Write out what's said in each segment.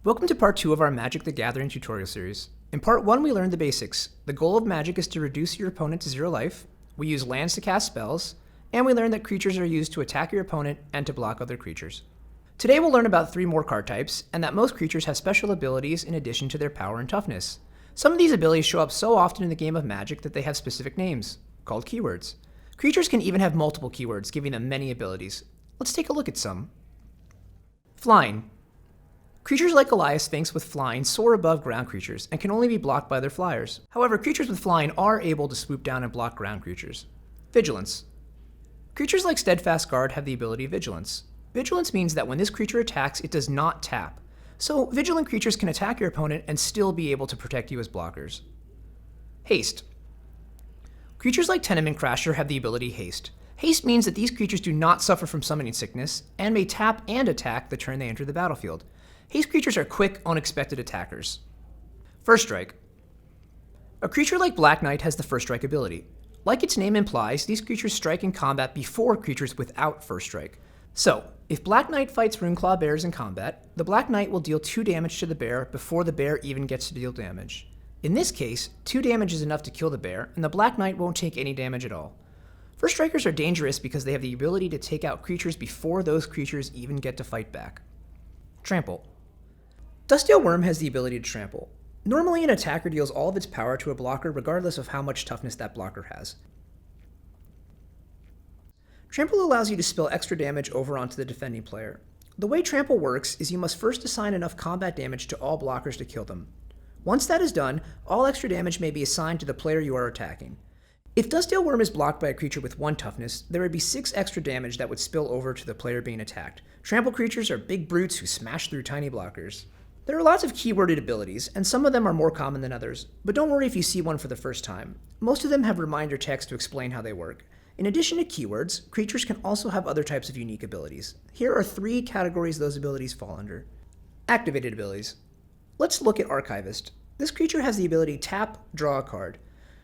Welcome to part 2 of our Magic the Gathering tutorial series. In part 1 we learned the basics. The goal of Magic is to reduce your opponent to 0 life, we use lands to cast spells, and we learned that creatures are used to attack your opponent and to block other creatures. Today we'll learn about 3 more card types, and that most creatures have special abilities in addition to their power and toughness. Some of these abilities show up so often in the game of Magic that they have specific names, called keywords. Creatures can even have multiple keywords, giving them many abilities. Let's take a look at some. Flying. Creatures like Goliath Sphinx with flying soar above ground creatures and can only be blocked by their flyers. However, creatures with flying are able to swoop down and block ground creatures. Vigilance. Creatures like Steadfast Guard have the ability Vigilance. Vigilance means that when this creature attacks, it does not tap. So, vigilant creatures can attack your opponent and still be able to protect you as blockers. Haste. Creatures like Tenement Crasher have the ability Haste. Haste means that these creatures do not suffer from summoning sickness and may tap and attack the turn they enter the battlefield. Haste creatures are quick, unexpected attackers. First Strike. A creature like Black Knight has the First Strike ability. Like its name implies, these creatures strike in combat before creatures without First Strike. So, if Black Knight fights Runeclaw bears in combat, the Black Knight will deal 2 damage to the bear before the bear even gets to deal damage. In this case, 2 damage is enough to kill the bear, and the Black Knight won't take any damage at all. First Strikers are dangerous because they have the ability to take out creatures before those creatures even get to fight back. Trample. Dustdale Worm has the ability to trample. Normally, an attacker deals all of its power to a blocker regardless of how much toughness that blocker has. Trample allows you to spill extra damage over onto the defending player. The way Trample works is you must first assign enough combat damage to all blockers to kill them. Once that is done, all extra damage may be assigned to the player you are attacking. If Dustdale Worm is blocked by a creature with 1 toughness, there would be 6 extra damage that would spill over to the player being attacked. Trample creatures are big brutes who smash through tiny blockers. There are lots of keyworded abilities, and some of them are more common than others, but don't worry if you see one for the first time. Most of them have reminder text to explain how they work. In addition to keywords, creatures can also have other types of unique abilities. Here are 3 categories those abilities fall under. Activated abilities. Let's look at Archivist. This creature has the ability Tap, Draw a Card.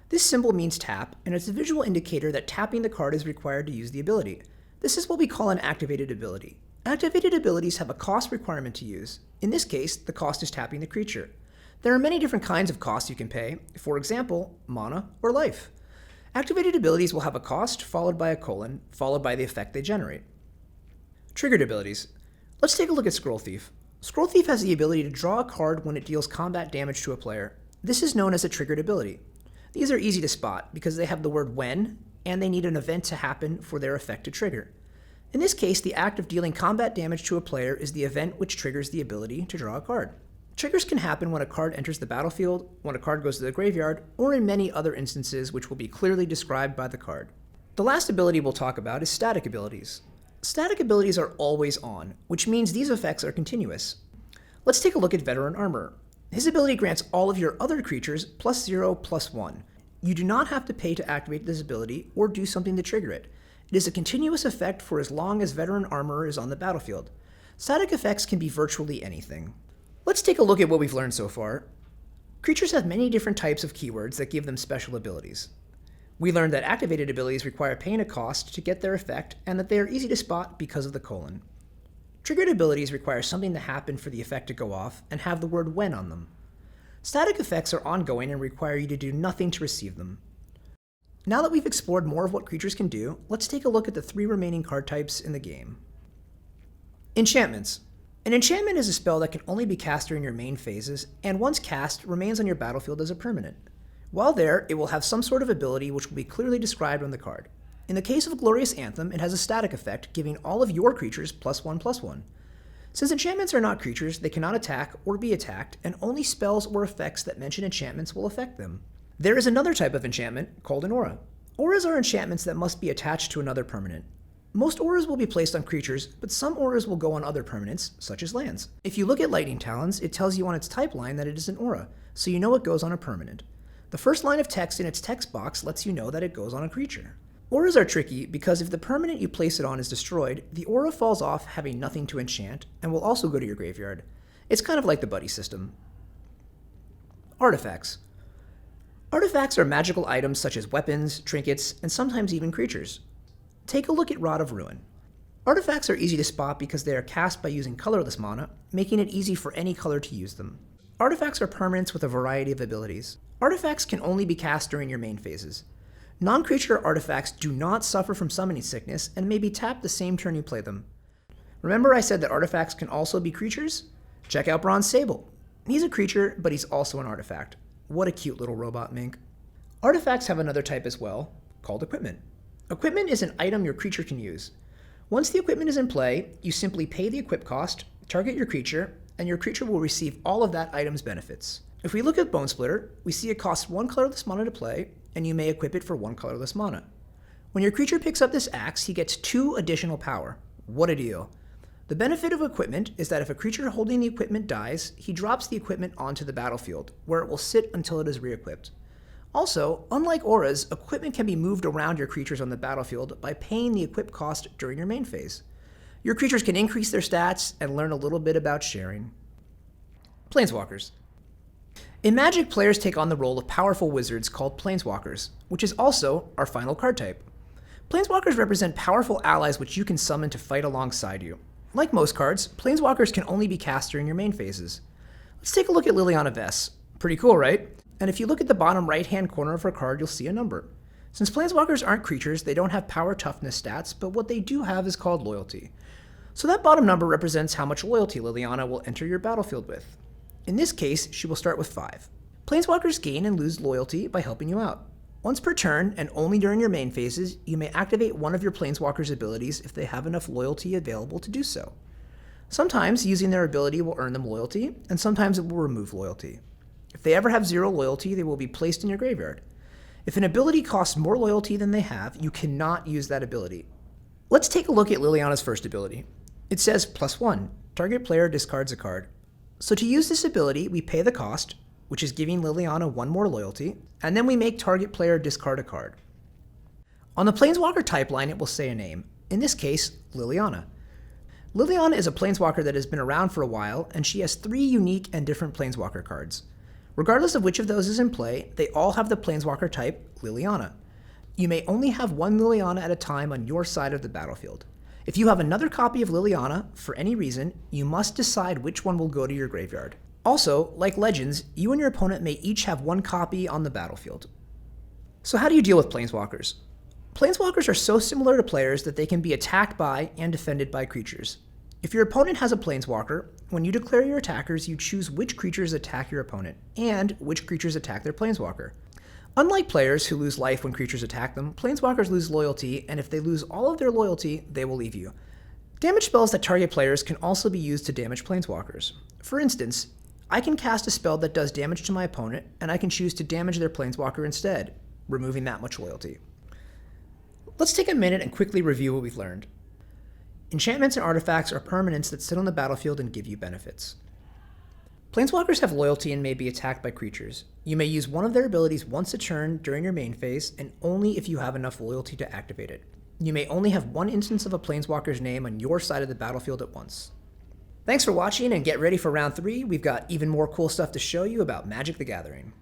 This symbol means tap, and it's a visual indicator that tapping the card is required to use the ability. This is what we call an activated ability. Activated abilities have a cost requirement to use. In this case, the cost is tapping the creature. There are many different kinds of costs you can pay, for example, mana or life. Activated abilities will have a cost followed by a colon, followed by the effect they generate. Triggered abilities. Let's take a look at Scroll Thief. Scroll Thief has the ability to draw a card when it deals combat damage to a player. This is known as a triggered ability. These are easy to spot because they have the word when, and they need an event to happen for their effect to trigger. In this case, the act of dealing combat damage to a player is the event which triggers the ability to draw a card. Triggers can happen when a card enters the battlefield, when a card goes to the graveyard, or in many other instances which will be clearly described by the card. The last ability we'll talk about is static abilities. Static abilities are always on, which means these effects are continuous. Let's take a look at Veteran Armorer. His ability grants all of your other creatures +0/+1. You do not have to pay to activate this ability or do something to trigger it. It is a continuous effect for as long as Veteran Armorer is on the battlefield. Static effects can be virtually anything. Let's take a look at what we've learned so far. Creatures have many different types of keywords that give them special abilities. We learned that activated abilities require paying a cost to get their effect and that they are easy to spot because of the colon. Triggered abilities require something to happen for the effect to go off and have the word when on them. Static effects are ongoing and require you to do nothing to receive them. Now that we've explored more of what creatures can do, let's take a look at the 3 remaining card types in the game. Enchantments. An enchantment is a spell that can only be cast during your main phases, and once cast, remains on your battlefield as a permanent. While there, it will have some sort of ability which will be clearly described on the card. In the case of Glorious Anthem, it has a static effect, giving all of your creatures +1/+1. Since enchantments are not creatures, they cannot attack or be attacked, and only spells or effects that mention enchantments will affect them. There is another type of enchantment called an aura. Auras are enchantments that must be attached to another permanent. Most auras will be placed on creatures, but some auras will go on other permanents, such as lands. If you look at Lightning Talons, it tells you on its type line that it is an aura, so you know it goes on a permanent. The first line of text in its text box lets you know that it goes on a creature. Auras are tricky because if the permanent you place it on is destroyed, the aura falls off having nothing to enchant, and will also go to your graveyard. It's kind of like the buddy system. Artifacts. Artifacts are magical items such as weapons, trinkets, and sometimes even creatures. Take a look at Rod of Ruin. Artifacts are easy to spot because they are cast by using colorless mana, making it easy for any color to use them. Artifacts are permanents with a variety of abilities. Artifacts can only be cast during your main phases. Non-creature artifacts do not suffer from summoning sickness and may be tapped the same turn you play them. Remember I said that artifacts can also be creatures? Check out Bronze Sable. He's a creature, but he's also an artifact. What a cute little robot mink. Artifacts have another type as well, called equipment. Equipment is an item your creature can use. Once the equipment is in play, you simply pay the equip cost, target your creature, and your creature will receive all of that item's benefits. If we look at Bone Splitter, we see it costs 1 colorless mana to play, and you may equip it for 1 colorless mana. When your creature picks up this axe, he gets 2 additional power. What a deal. The benefit of equipment is that if a creature holding the equipment dies, he drops the equipment onto the battlefield, where it will sit until it is re-equipped. Also, unlike auras, equipment can be moved around your creatures on the battlefield by paying the equip cost during your main phase. Your creatures can increase their stats and learn a little bit about sharing. Planeswalkers. In Magic, players take on the role of powerful wizards called Planeswalkers, which is also our final card type. Planeswalkers represent powerful allies which you can summon to fight alongside you. Like most cards, Planeswalkers can only be cast during your main phases. Let's take a look at Liliana Vess. Pretty cool, right? And if you look at the bottom right-hand corner of her card, you'll see a number. Since Planeswalkers aren't creatures, they don't have power toughness stats, but what they do have is called loyalty. So that bottom number represents how much loyalty Liliana will enter your battlefield with. In this case, she will start with 5. Planeswalkers gain and lose loyalty by helping you out. Once per turn, and only during your main phases, you may activate one of your Planeswalkers' abilities if they have enough loyalty available to do so. Sometimes using their ability will earn them loyalty, and sometimes it will remove loyalty. If they ever have 0 loyalty, they will be placed in your graveyard. If an ability costs more loyalty than they have, you cannot use that ability. Let's take a look at Liliana's first ability. It says +1, target player discards a card. So to use this ability, we pay the cost, which is giving Liliana 1 more loyalty, and then we make target player discard a card. On the Planeswalker type line, it will say a name, in this case, Liliana. Liliana is a Planeswalker that has been around for a while, and she has 3 unique and different Planeswalker cards. Regardless of which of those is in play, they all have the Planeswalker type, Liliana. You may only have 1 Liliana at a time on your side of the battlefield. If you have another copy of Liliana, for any reason, you must decide which one will go to your graveyard. Also, like Legends, you and your opponent may each have 1 copy on the battlefield. So how do you deal with Planeswalkers? Planeswalkers are so similar to players that they can be attacked by and defended by creatures. If your opponent has a Planeswalker, when you declare your attackers, you choose which creatures attack your opponent, and which creatures attack their Planeswalker. Unlike players who lose life when creatures attack them, Planeswalkers lose loyalty, and if they lose all of their loyalty, they will leave you. Damage spells that target players can also be used to damage Planeswalkers. For instance, I can cast a spell that does damage to my opponent, and I can choose to damage their Planeswalker instead, removing that much loyalty. Let's take a minute and quickly review what we've learned. Enchantments and artifacts are permanents that sit on the battlefield and give you benefits. Planeswalkers have loyalty and may be attacked by creatures. You may use one of their abilities once a turn during your main phase, and only if you have enough loyalty to activate it. You may only have 1 instance of a Planeswalker's name on your side of the battlefield at once. Thanks for watching, and get ready for round 3. We've got even more cool stuff to show you about Magic the Gathering.